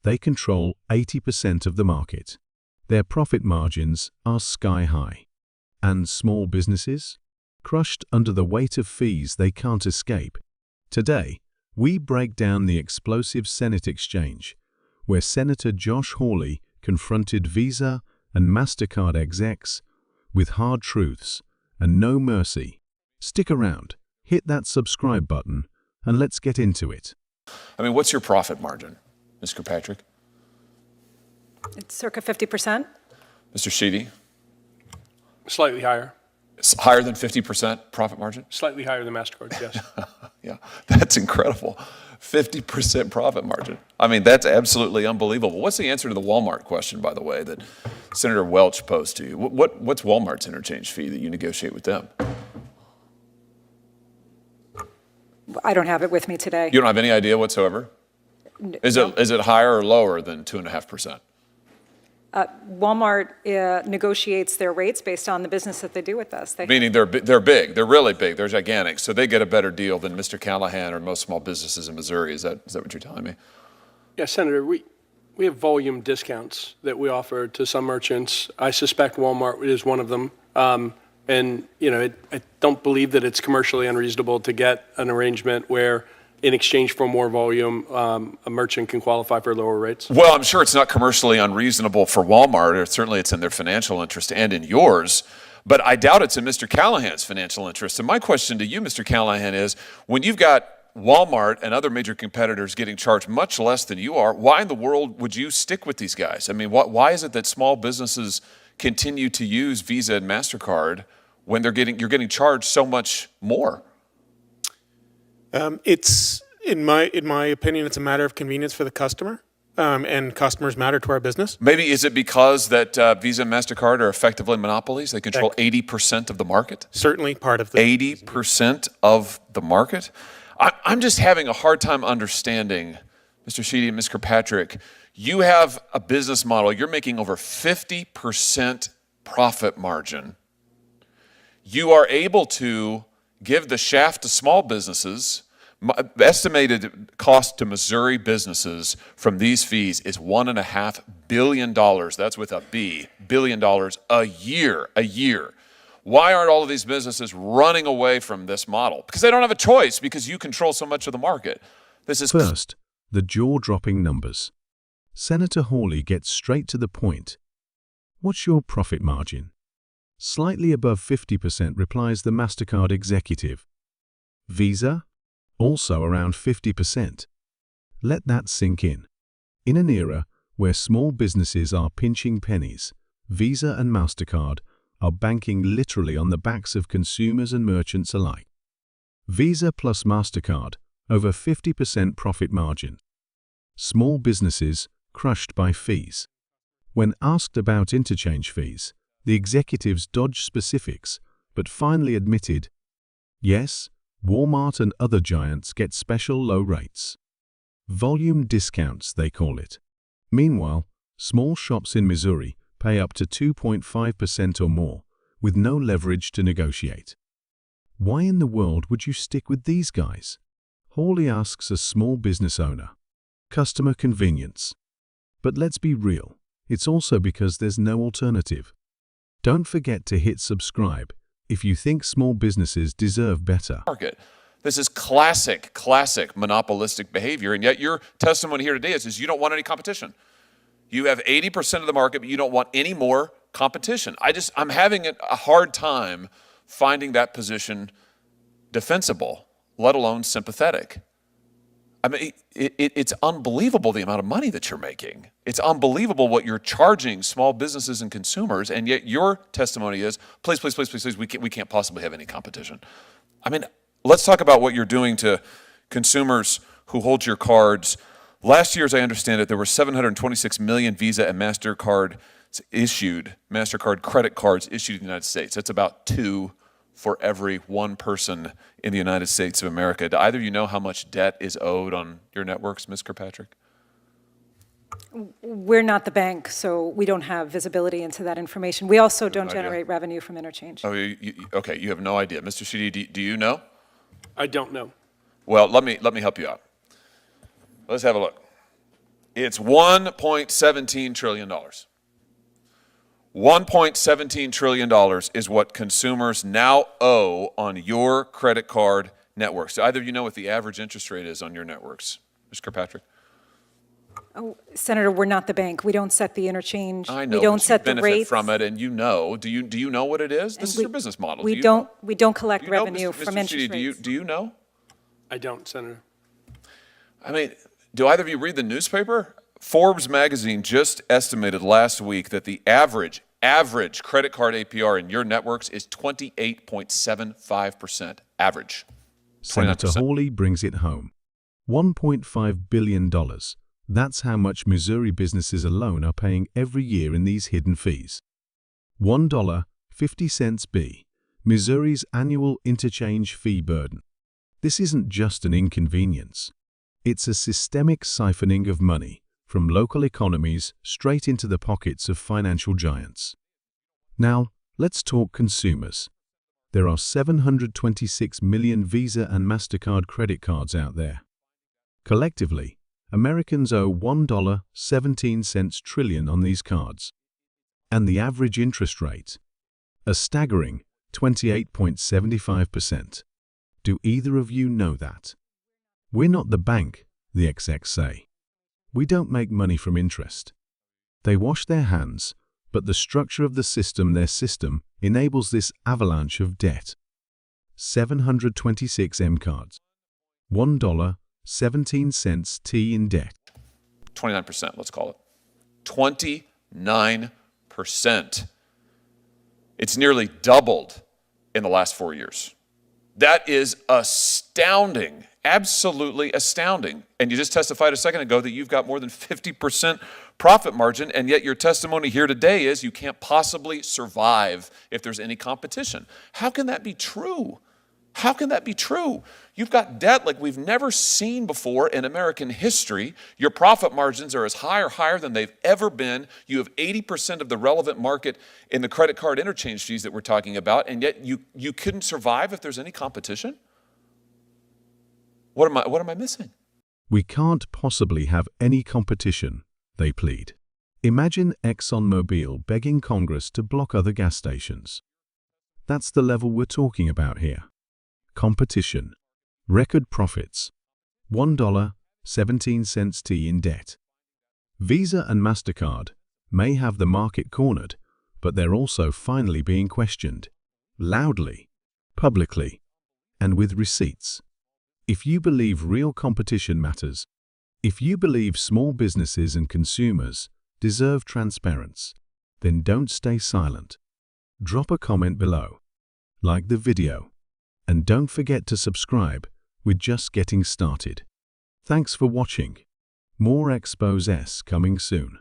They control 80% of the market. Their profit margins are sky high. And small businesses? Crushed under the weight of fees they can't escape. Today, we break down the explosive Senate exchange, where Senator Josh Hawley confronted Visa and Mastercard execs with hard truths and no mercy. Stick around, hit that subscribe button, and let's get into it. I mean, what's your profit margin, Ms. Kirkpatrick? It's circa 50%. Mr. Sheedy? Slightly higher. It's higher than 50% profit margin? Slightly higher than MasterCard, yes. Yeah, that's incredible. 50% profit margin. I mean, that's absolutely unbelievable. What's the answer to the Walmart question, by the way, that Senator Welch posed to you? What's Walmart's interchange fee that you negotiate with them? I don't have it with me today. You don't have any idea whatsoever? Is it higher or lower than 2.5%? Walmart negotiates their rates based on the business that they do with us. Meaning they're big, they're really big, they're gigantic, so they get a better deal than Mr. Callahan or most small businesses in Missouri. Is that what you're telling me? Yeah, Senator, we have volume discounts that we offer to some merchants. I suspect Walmart is one of them. And I don't believe that it's commercially unreasonable to get an arrangement where in exchange for more volume, a merchant can qualify for lower rates? Well, I'm sure it's not commercially unreasonable for Walmart, or certainly it's in their financial interest and in yours, but I doubt it's in Mr. Callahan's financial interest. And my question to you, Mr. Callahan, is when you've got Walmart and other major competitors getting charged much less than you are, why in the world would you stick with these guys? I mean, why is it that small businesses continue to use Visa and MasterCard when you're getting charged so much more? It's in my opinion, it's a matter of convenience for the customer, and customers matter to our business. Maybe is it because that Visa and MasterCard are effectively monopolies? They control 80% of the market? Certainly part of the 80% of the market? I'm just having a hard time understanding, Mr. Sheedy and Ms. Kirkpatrick, you have a business model, you're making over 50% profit margin. You are able to give the shaft to small businesses. Estimated cost to Missouri businesses from these fees is $1.5 billion. That's with a B, $billion a year. Why aren't all of these businesses running away from this model? Because they don't have a choice, because you control so much of the market. This is First, the jaw-dropping numbers. Senator Hawley gets straight to the point. What's your profit margin? Slightly above 50%, replies the MasterCard executive. Visa? Also around 50%. Let that sink in. In an era where small businesses are pinching pennies, Visa and MasterCard are banking literally on the backs of consumers and merchants alike. Visa plus MasterCard, over 50% profit margin. Small businesses crushed by fees. When asked about interchange fees, the executives dodged specifics, but finally admitted, yes, Walmart and other giants get special low rates. Volume discounts, they call it. Meanwhile, small shops in Missouri pay up to 2.5% or more, with no leverage to negotiate. Why in the world would you stick with these guys? Hawley asks a small business owner. Customer convenience. But let's be real, it's also because there's no alternative. Don't forget to hit subscribe if you think small businesses deserve better. This is classic monopolistic behavior, and yet your testimony here today is you don't want any competition. You have 80% of the market, but you don't want any more competition. I'm having a hard time finding that position defensible, let alone sympathetic. I mean, it's unbelievable the amount of money that you're making. It's unbelievable what you're charging small businesses and consumers, and yet your testimony is, please, we can't possibly have any competition. I mean, let's talk about what you're doing to consumers who hold your cards. Last year, as I understand it, there were 726 million Visa and MasterCard credit cards issued in the United States. That's about 2 for every 1 person in the United States of America. Do either of you know how much debt is owed on your networks, Ms. Kirkpatrick? We're not the bank, so we don't have visibility into that information. We also don't generate revenue from interchange. Oh, okay, you have no idea. Mr. Sheedy, do you know? I don't know. Well, let me help you out. Let's have a look. It's $1.17 trillion. $1.17 trillion is what consumers now owe on your credit card networks. Do either of you know what the average interest rate is on your networks? Mr. Kirkpatrick? Oh, Senator, we're not the bank. We don't set the interchange. I know, We don't but you set the benefit rates. from it, and you know. Do you know what it is? This is your business model. We Do you don't. know? We don't collect Do you know, revenue Mr. from Mr. interest Sheedy, rates. do you know? I don't, Senator. I mean, do either of you read the newspaper? Forbes magazine just estimated last week that the average credit card APR in your networks is 28.75%. Average. Senator 29%. Hawley brings it home. $1.5 billion. That's how much Missouri businesses alone are paying every year in these hidden fees. $1.50 Missouri's annual interchange fee burden. This isn't just an inconvenience. It's a systemic siphoning of money from local economies straight into the pockets of financial giants. Now, let's talk consumers. There are 726 million Visa and Mastercard credit cards out there. Collectively, Americans owe $1.17 trillion on these cards. And the average interest rate? A staggering 28.75%. Do either of you know that? We're not the bank, the execs say. We don't make money from interest. They wash their hands, but the structure of the system, their system, enables this avalanche of debt. 726 M cards. $1.17 T in debt. 29%, let's call it. 29%. It's nearly doubled in the last 4 years. That is astounding, absolutely astounding. And you just testified a second ago that you've got more than 50% profit margin, and yet your testimony here today is you can't possibly survive if there's any competition. How can that be true? How can that be true? You've got debt like we've never seen before in American history. Your profit margins are as high or higher than they've ever been. You have 80% of the relevant market in the credit card interchange fees that we're talking about, and yet you couldn't survive if there's any competition? What am I missing? We can't possibly have any competition, they plead. Imagine ExxonMobil begging Congress to block other gas stations. That's the level we're talking about here. Competition. Record profits. $1.17 T in debt. Visa and Mastercard may have the market cornered, but they're also finally being questioned. Loudly, publicly, and with receipts. If you believe real competition matters, if you believe small businesses and consumers deserve transparency, then don't stay silent. Drop a comment below, like the video, and don't forget to subscribe. We're just getting started. Thanks for watching. More exposés coming soon.